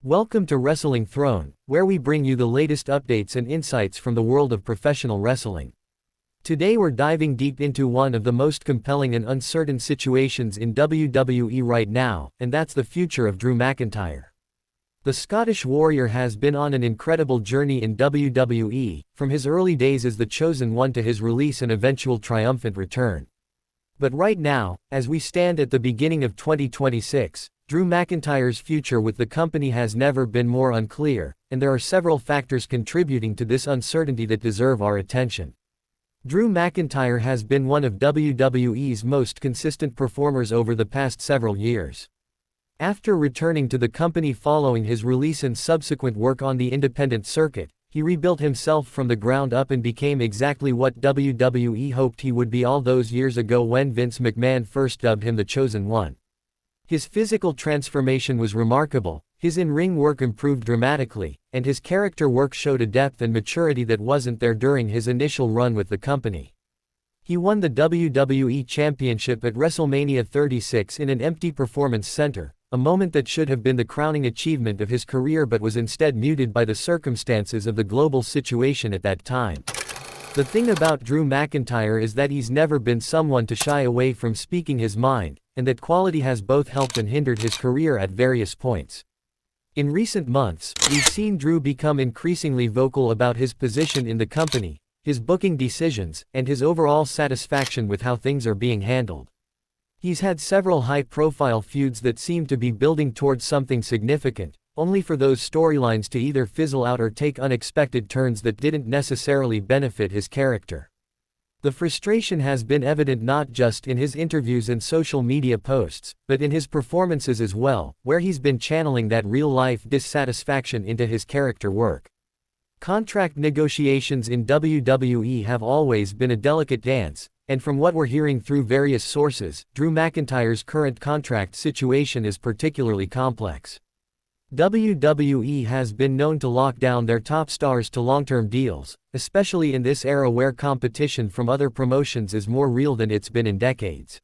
Welcome to Wrestling Throne, where we bring you the latest updates and insights from the world of professional wrestling. Today we're diving deep into one of the most compelling and uncertain situations in WWE right now, and that's the future of Drew McIntyre. The Scottish Warrior has been on an incredible journey in WWE, from his early days as the Chosen One to his release and eventual triumphant return. But right now, as we stand at the beginning of 2026, Drew McIntyre's future with the company has never been more unclear, and there are several factors contributing to this uncertainty that deserve our attention. Drew McIntyre has been one of WWE's most consistent performers over the past several years. After returning to the company following his release and subsequent work on the independent circuit, he rebuilt himself from the ground up and became exactly what WWE hoped he would be all those years ago when Vince McMahon first dubbed him the Chosen One. His physical transformation was remarkable, his in-ring work improved dramatically, and his character work showed a depth and maturity that wasn't there during his initial run with the company. He won the WWE Championship at WrestleMania 36 in an empty performance center, a moment that should have been the crowning achievement of his career but was instead muted by the circumstances of the global situation at that time. The thing about Drew McIntyre is that he's never been someone to shy away from speaking his mind, and that quality has both helped and hindered his career at various points. In recent months, we've seen Drew become increasingly vocal about his position in the company, his booking decisions, and his overall satisfaction with how things are being handled. He's had several high-profile feuds that seem to be building towards something significant, only for those storylines to either fizzle out or take unexpected turns that didn't necessarily benefit his character. The frustration has been evident not just in his interviews and social media posts, but in his performances as well, where he's been channeling that real-life dissatisfaction into his character work. Contract negotiations in WWE have always been a delicate dance, and from what we're hearing through various sources, Drew McIntyre's current contract situation is particularly complex. WWE has been known to lock down their top stars to long-term deals, especially in this era where competition from other promotions is more real than it's been in decades.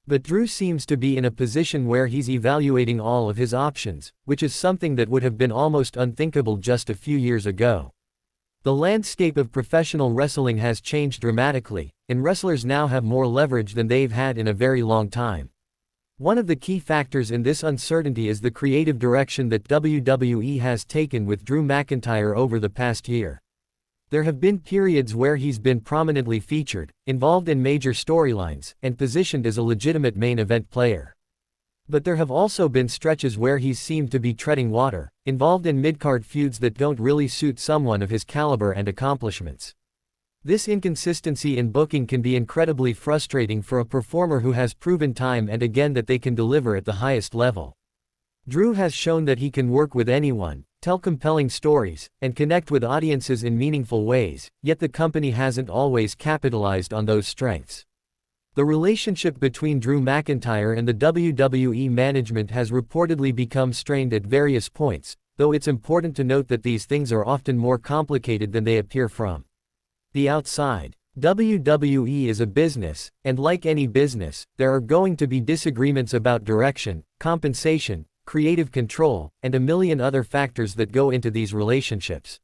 But Drew seems to be in a position where he's evaluating all of his options, which is something that would have been almost unthinkable just a few years ago. The landscape of professional wrestling has changed dramatically, and wrestlers now have more leverage than they've had in a very long time. One of the key factors in this uncertainty is the creative direction that WWE has taken with Drew McIntyre over the past year. There have been periods where he's been prominently featured, involved in major storylines, and positioned as a legitimate main event player. But there have also been stretches where he's seemed to be treading water, involved in mid-card feuds that don't really suit someone of his caliber and accomplishments. This inconsistency in booking can be incredibly frustrating for a performer who has proven time and again that they can deliver at the highest level. Drew has shown that he can work with anyone, tell compelling stories, and connect with audiences in meaningful ways, yet the company hasn't always capitalized on those strengths. The relationship between Drew McIntyre and the WWE management has reportedly become strained at various points, though it's important to note that these things are often more complicated than they appear from the outside. WWE is a business, and like any business, there are going to be disagreements about direction, compensation, creative control, and a million other factors that go into these relationships.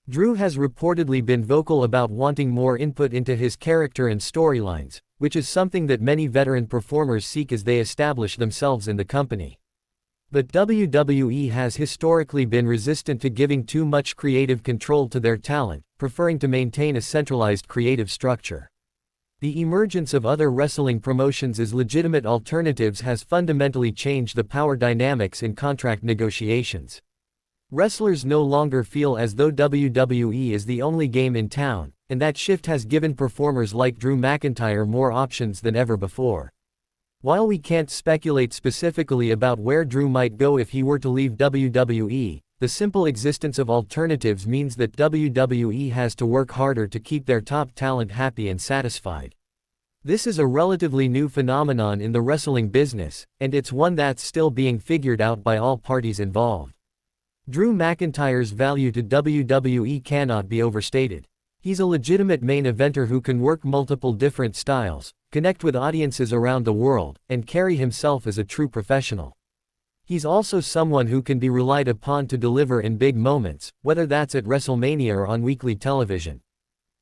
Drew has reportedly been vocal about wanting more input into his character and storylines, which is something that many veteran performers seek as they establish themselves in the company. But WWE has historically been resistant to giving too much creative control to their talent, preferring to maintain a centralized creative structure. The emergence of other wrestling promotions as legitimate alternatives has fundamentally changed the power dynamics in contract negotiations. Wrestlers no longer feel as though WWE is the only game in town, and that shift has given performers like Drew McIntyre more options than ever before. While we can't speculate specifically about where Drew might go if he were to leave WWE, the simple existence of alternatives means that WWE has to work harder to keep their top talent happy and satisfied. This is a relatively new phenomenon in the wrestling business, and it's one that's still being figured out by all parties involved. Drew McIntyre's value to WWE cannot be overstated. He's a legitimate main eventer who can work multiple different styles, connect with audiences around the world, and carry himself as a true professional. He's also someone who can be relied upon to deliver in big moments, whether that's at WrestleMania or on weekly television.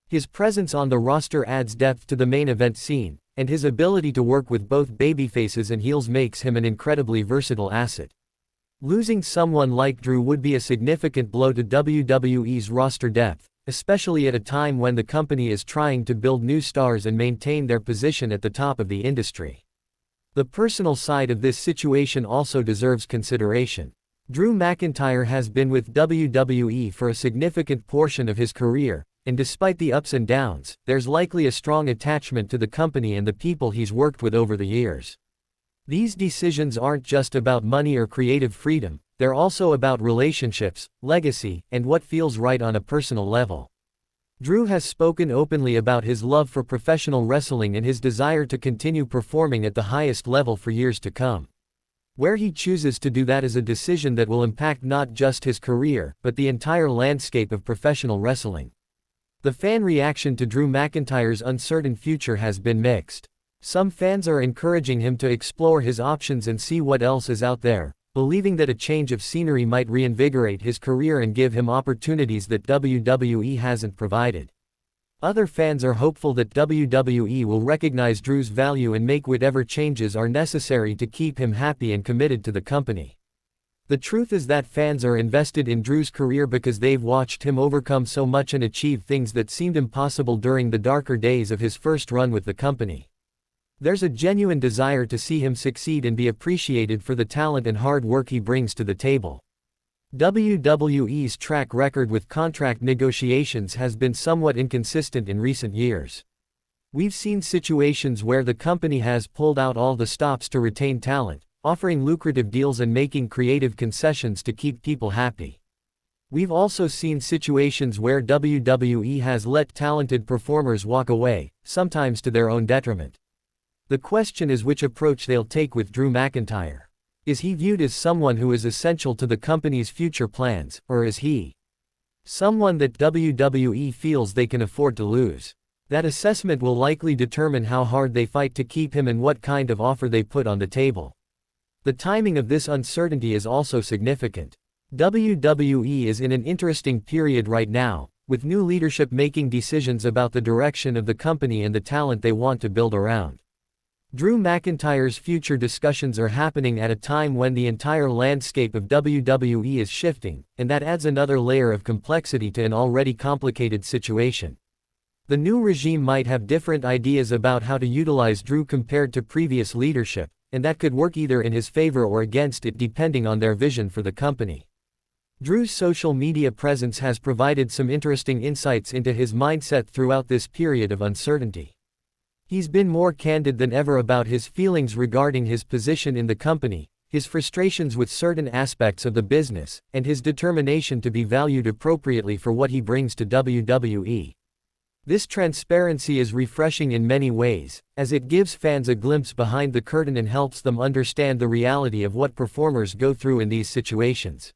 His presence on the roster adds depth to the main event scene, and his ability to work with both babyfaces and heels makes him an incredibly versatile asset. Losing someone like Drew would be a significant blow to WWE's roster depth, especially at a time when the company is trying to build new stars and maintain their position at the top of the industry. The personal side of this situation also deserves consideration. Drew McIntyre has been with WWE for a significant portion of his career, and despite the ups and downs, there's likely a strong attachment to the company and the people he's worked with over the years. These decisions aren't just about money or creative freedom, they're also about relationships, legacy, and what feels right on a personal level. Drew has spoken openly about his love for professional wrestling and his desire to continue performing at the highest level for years to come. Where he chooses to do that is a decision that will impact not just his career, but the entire landscape of professional wrestling. The fan reaction to Drew McIntyre's uncertain future has been mixed. Some fans are encouraging him to explore his options and see what else is out there, believing that a change of scenery might reinvigorate his career and give him opportunities that WWE hasn't provided. Other fans are hopeful that WWE will recognize Drew's value and make whatever changes are necessary to keep him happy and committed to the company. The truth is that fans are invested in Drew's career because they've watched him overcome so much and achieve things that seemed impossible during the darker days of his first run with the company. There's a genuine desire to see him succeed and be appreciated for the talent and hard work he brings to the table. WWE's track record with contract negotiations has been somewhat inconsistent in recent years. We've seen situations where the company has pulled out all the stops to retain talent, offering lucrative deals and making creative concessions to keep people happy. We've also seen situations where WWE has let talented performers walk away, sometimes to their own detriment. The question is which approach they'll take with Drew McIntyre. Is he viewed as someone who is essential to the company's future plans, or is he someone that WWE feels they can afford to lose? That assessment will likely determine how hard they fight to keep him and what kind of offer they put on the table. The timing of this uncertainty is also significant. WWE is in an interesting period right now, with new leadership making decisions about the direction of the company and the talent they want to build around. Drew McIntyre's future discussions are happening at a time when the entire landscape of WWE is shifting, and that adds another layer of complexity to an already complicated situation. The new regime might have different ideas about how to utilize Drew compared to previous leadership, and that could work either in his favor or against it depending on their vision for the company. Drew's social media presence has provided some interesting insights into his mindset throughout this period of uncertainty. He's been more candid than ever about his feelings regarding his position in the company, his frustrations with certain aspects of the business, and his determination to be valued appropriately for what he brings to WWE. This transparency is refreshing in many ways, as it gives fans a glimpse behind the curtain and helps them understand the reality of what performers go through in these situations.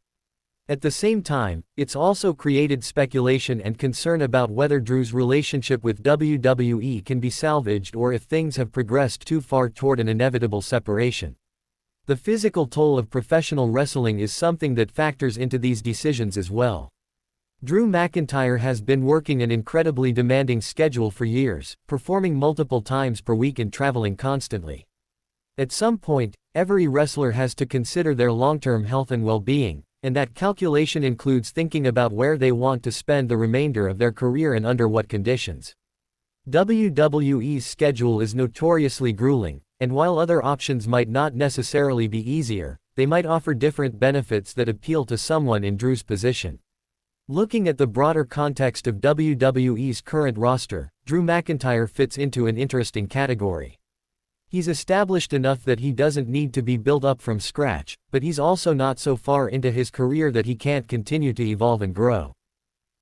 At the same time, it's also created speculation and concern about whether Drew's relationship with WWE can be salvaged or if things have progressed too far toward an inevitable separation. The physical toll of professional wrestling is something that factors into these decisions as well. Drew McIntyre has been working an incredibly demanding schedule for years, performing multiple times per week and traveling constantly. At some point, every wrestler has to consider their long-term health and well-being, and that calculation includes thinking about where they want to spend the remainder of their career and under what conditions. WWE's schedule is notoriously grueling, and while other options might not necessarily be easier, they might offer different benefits that appeal to someone in Drew's position. Looking at the broader context of WWE's current roster, Drew McIntyre fits into an interesting category. He's established enough that he doesn't need to be built up from scratch, but he's also not so far into his career that he can't continue to evolve and grow.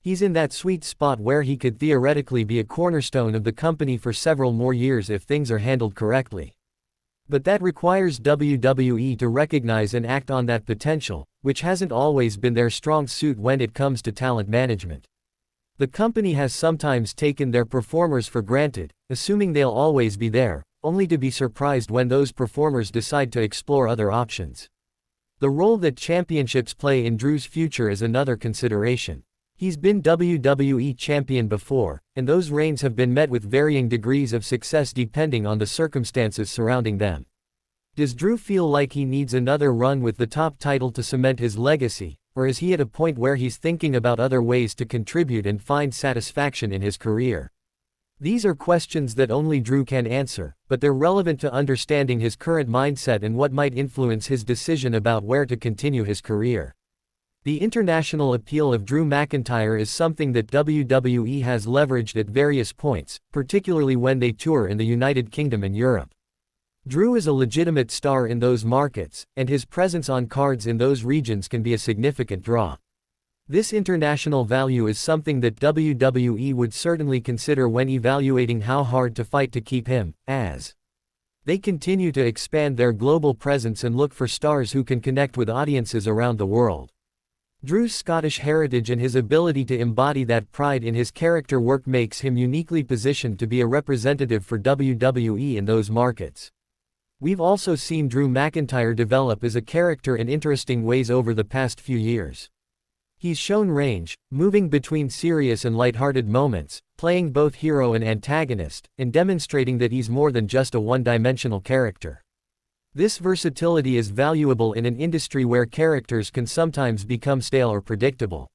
He's in that sweet spot where he could theoretically be a cornerstone of the company for several more years if things are handled correctly. But that requires WWE to recognize and act on that potential, which hasn't always been their strong suit when it comes to talent management. The company has sometimes taken their performers for granted, assuming they'll always be there, only to be surprised when those performers decide to explore other options. The role that championships play in Drew's future is another consideration. He's been WWE Champion before, and those reigns have been met with varying degrees of success depending on the circumstances surrounding them. Does Drew feel like he needs another run with the top title to cement his legacy, or is he at a point where he's thinking about other ways to contribute and find satisfaction in his career? These are questions that only Drew can answer, but they're relevant to understanding his current mindset and what might influence his decision about where to continue his career. The international appeal of Drew McIntyre is something that WWE has leveraged at various points, particularly when they tour in the United Kingdom and Europe. Drew is a legitimate star in those markets, and his presence on cards in those regions can be a significant draw. This international value is something that WWE would certainly consider when evaluating how hard to fight to keep him, as they continue to expand their global presence and look for stars who can connect with audiences around the world. Drew's Scottish heritage and his ability to embody that pride in his character work makes him uniquely positioned to be a representative for WWE in those markets. We've also seen Drew McIntyre develop as a character in interesting ways over the past few years. He's shown range, moving between serious and lighthearted moments, playing both hero and antagonist, and demonstrating that he's more than just a one-dimensional character. This versatility is valuable in an industry where characters can sometimes become stale or predictable.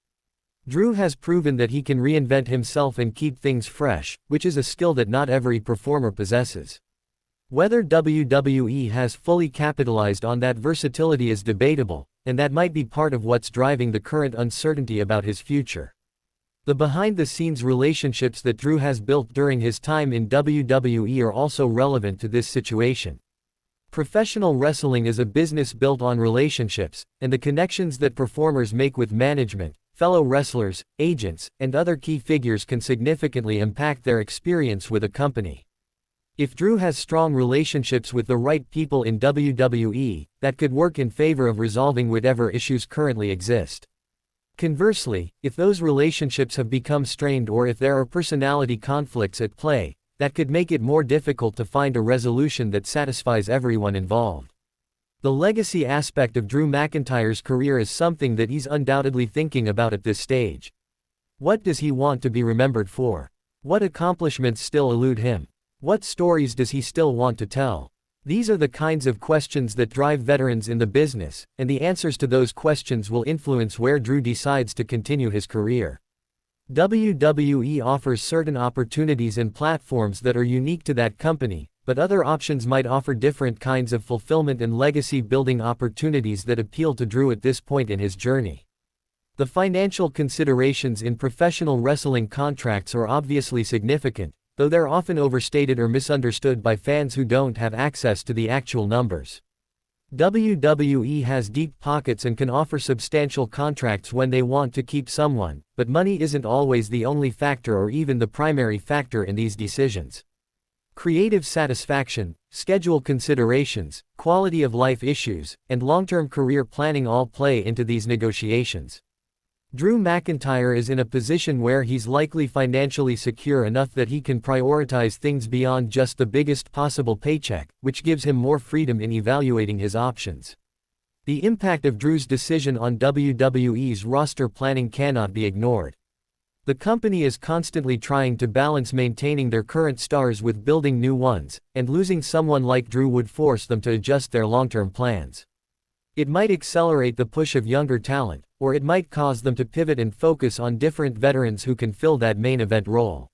Drew has proven that he can reinvent himself and keep things fresh, which is a skill that not every performer possesses. Whether WWE has fully capitalized on that versatility is debatable, and that might be part of what's driving the current uncertainty about his future. The behind-the-scenes relationships that Drew has built during his time in WWE are also relevant to this situation. Professional wrestling is a business built on relationships, and the connections that performers make with management, fellow wrestlers, agents, and other key figures can significantly impact their experience with a company. If Drew has strong relationships with the right people in WWE, that could work in favor of resolving whatever issues currently exist. Conversely, if those relationships have become strained or if there are personality conflicts at play, that could make it more difficult to find a resolution that satisfies everyone involved. The legacy aspect of Drew McIntyre's career is something that he's undoubtedly thinking about at this stage. What does he want to be remembered for? What accomplishments still elude him? What stories does he still want to tell? These are the kinds of questions that drive veterans in the business, and the answers to those questions will influence where Drew decides to continue his career. WWE offers certain opportunities and platforms that are unique to that company, but other options might offer different kinds of fulfillment and legacy-building opportunities that appeal to Drew at this point in his journey. The financial considerations in professional wrestling contracts are obviously significant, though they're often overstated or misunderstood by fans who don't have access to the actual numbers. WWE has deep pockets and can offer substantial contracts when they want to keep someone, but money isn't always the only factor or even the primary factor in these decisions. Creative satisfaction, schedule considerations, quality of life issues, and long-term career planning all play into these negotiations. Drew McIntyre is in a position where he's likely financially secure enough that he can prioritize things beyond just the biggest possible paycheck, which gives him more freedom in evaluating his options. The impact of Drew's decision on WWE's roster planning cannot be ignored. The company is constantly trying to balance maintaining their current stars with building new ones, and losing someone like Drew would force them to adjust their long-term plans. It might accelerate the push of younger talent, or it might cause them to pivot and focus on different veterans who can fill that main event role.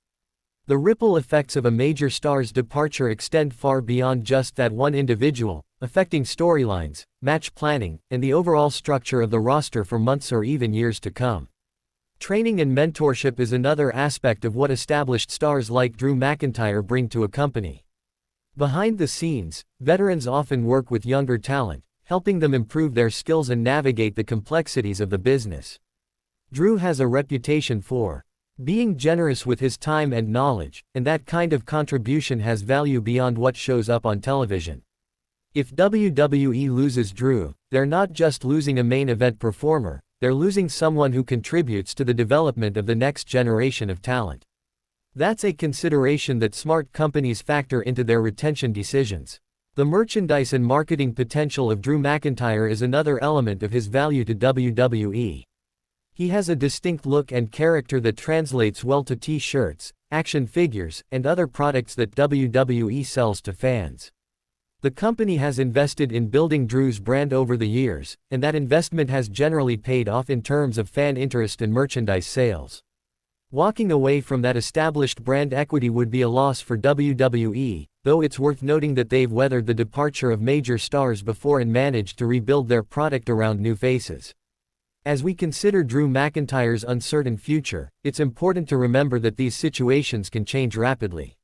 The ripple effects of a major star's departure extend far beyond just that one individual, affecting storylines, match planning, and the overall structure of the roster for months or even years to come. Training and mentorship is another aspect of what established stars like Drew McIntyre bring to a company. Behind the scenes, veterans often work with younger talent, helping them improve their skills and navigate the complexities of the business. Drew has a reputation for being generous with his time and knowledge, and that kind of contribution has value beyond what shows up on television. If WWE loses Drew, they're not just losing a main event performer, they're losing someone who contributes to the development of the next generation of talent. That's a consideration that smart companies factor into their retention decisions. The merchandise and marketing potential of Drew McIntyre is another element of his value to WWE. He has a distinct look and character that translates well to t-shirts, action figures, and other products that WWE sells to fans. The company has invested in building Drew's brand over the years, and that investment has generally paid off in terms of fan interest and merchandise sales. Walking away from that established brand equity would be a loss for WWE, though it's worth noting that they've weathered the departure of major stars before and managed to rebuild their product around new faces. As we consider Drew McIntyre's uncertain future, it's important to remember that these situations can change rapidly.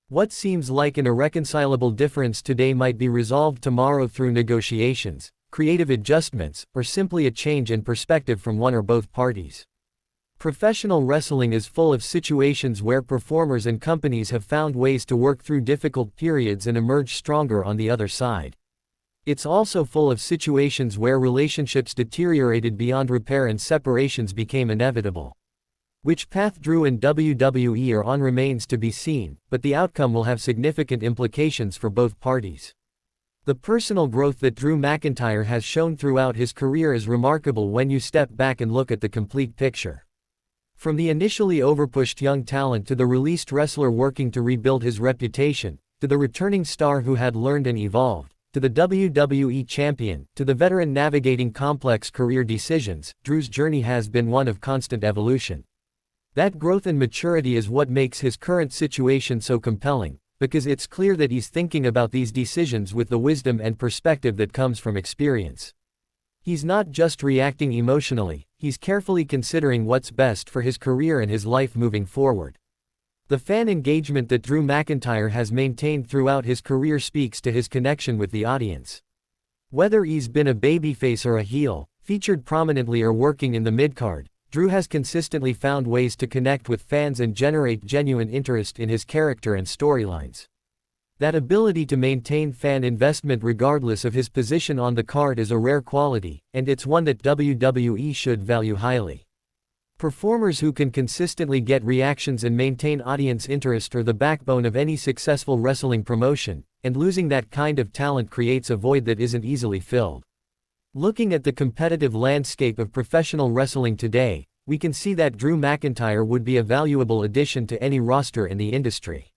What seems like an irreconcilable difference today might be resolved tomorrow through negotiations, creative adjustments, or simply a change in perspective from one or both parties. Professional wrestling is full of situations where performers and companies have found ways to work through difficult periods and emerge stronger on the other side. It's also full of situations where relationships deteriorated beyond repair and separations became inevitable. Which path Drew and WWE are on remains to be seen, but the outcome will have significant implications for both parties. The personal growth that Drew McIntyre has shown throughout his career is remarkable when you step back and look at the complete picture. From the initially overpushed young talent to the released wrestler working to rebuild his reputation, to the returning star who had learned and evolved, to the WWE Champion, to the veteran navigating complex career decisions, Drew's journey has been one of constant evolution. That growth and maturity is what makes his current situation so compelling, because it's clear that he's thinking about these decisions with the wisdom and perspective that comes from experience. He's not just reacting emotionally, he's carefully considering what's best for his career and his life moving forward. The fan engagement that Drew McIntyre has maintained throughout his career speaks to his connection with the audience. Whether he's been a babyface or a heel, featured prominently or working in the midcard, Drew has consistently found ways to connect with fans and generate genuine interest in his character and storylines. That ability to maintain fan investment regardless of his position on the card is a rare quality, and it's one that WWE should value highly. Performers who can consistently get reactions and maintain audience interest are the backbone of any successful wrestling promotion, and losing that kind of talent creates a void that isn't easily filled. Looking at the competitive landscape of professional wrestling today, we can see that Drew McIntyre would be a valuable addition to any roster in the industry.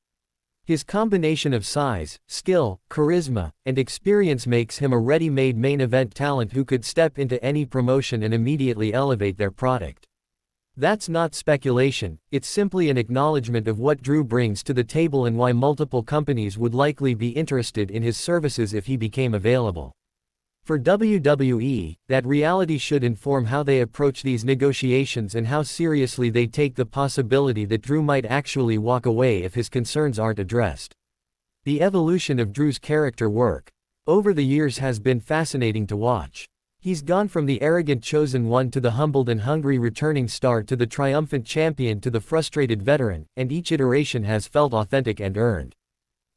His combination of size, skill, charisma, and experience makes him a ready-made main event talent who could step into any promotion and immediately elevate their product. That's not speculation, it's simply an acknowledgement of what Drew brings to the table and why multiple companies would likely be interested in his services if he became available. For WWE, that reality should inform how they approach these negotiations and how seriously they take the possibility that Drew might actually walk away if his concerns aren't addressed. The evolution of Drew's character work over the years has been fascinating to watch. He's gone from the arrogant chosen one to the humbled and hungry returning star to the triumphant champion to the frustrated veteran, and each iteration has felt authentic and earned.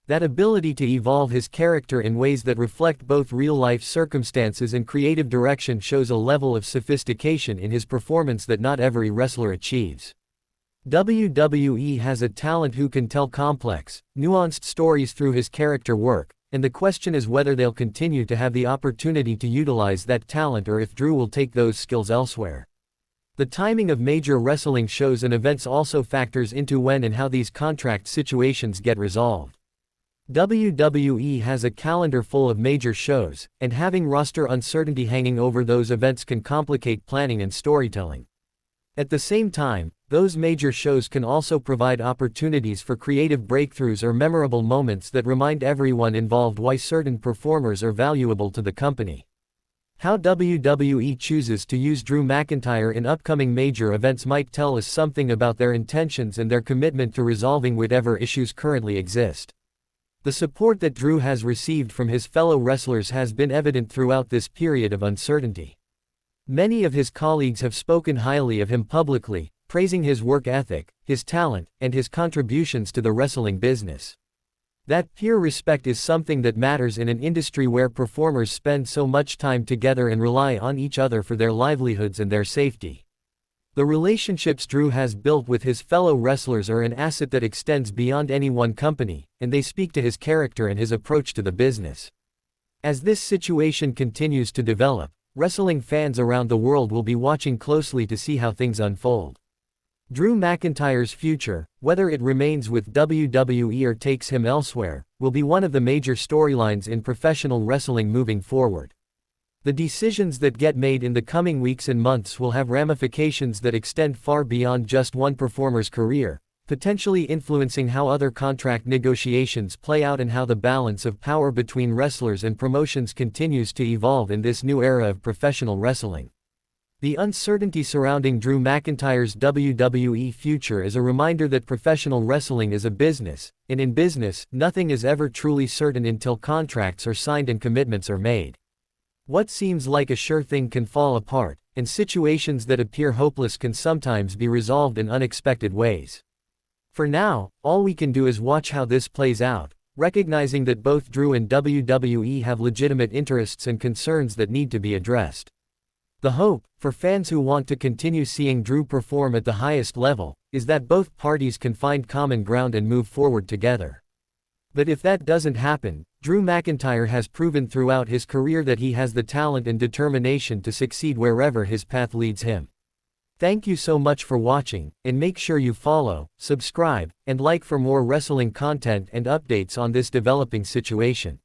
That ability to evolve his character in ways that reflect both real-life circumstances and creative direction shows a level of sophistication in his performance that not every wrestler achieves. WWE has a talent who can tell complex, nuanced stories through his character work, and the question is whether they'll continue to have the opportunity to utilize that talent or if Drew will take those skills elsewhere. The timing of major wrestling shows and events also factors into when and how these contract situations get resolved. WWE has a calendar full of major shows, and having roster uncertainty hanging over those events can complicate planning and storytelling. At the same time, those major shows can also provide opportunities for creative breakthroughs or memorable moments that remind everyone involved why certain performers are valuable to the company. How WWE chooses to use Drew McIntyre in upcoming major events might tell us something about their intentions and their commitment to resolving whatever issues currently exist. The support that Drew has received from his fellow wrestlers has been evident throughout this period of uncertainty. Many of his colleagues have spoken highly of him publicly, praising his work ethic, his talent, and his contributions to the wrestling business. That peer respect is something that matters in an industry where performers spend so much time together and rely on each other for their livelihoods and their safety. The relationships Drew has built with his fellow wrestlers are an asset that extends beyond any one company, and they speak to his character and his approach to the business. As this situation continues to develop, wrestling fans around the world will be watching closely to see how things unfold. Drew McIntyre's future, whether it remains with WWE or takes him elsewhere, will be one of the major storylines in professional wrestling moving forward. The decisions that get made in the coming weeks and months will have ramifications that extend far beyond just one performer's career, potentially influencing how other contract negotiations play out and how the balance of power between wrestlers and promotions continues to evolve in this new era of professional wrestling. The uncertainty surrounding Drew McIntyre's WWE future is a reminder that professional wrestling is a business, and in business, nothing is ever truly certain until contracts are signed and commitments are made. What seems like a sure thing can fall apart, and situations that appear hopeless can sometimes be resolved in unexpected ways. For now, all we can do is watch how this plays out, recognizing that both Drew and WWE have legitimate interests and concerns that need to be addressed. The hope, for fans who want to continue seeing Drew perform at the highest level, is that both parties can find common ground and move forward together. But if that doesn't happen, Drew McIntyre has proven throughout his career that he has the talent and determination to succeed wherever his path leads him. Thank you so much for watching, and make sure you follow, subscribe, and like for more wrestling content and updates on this developing situation.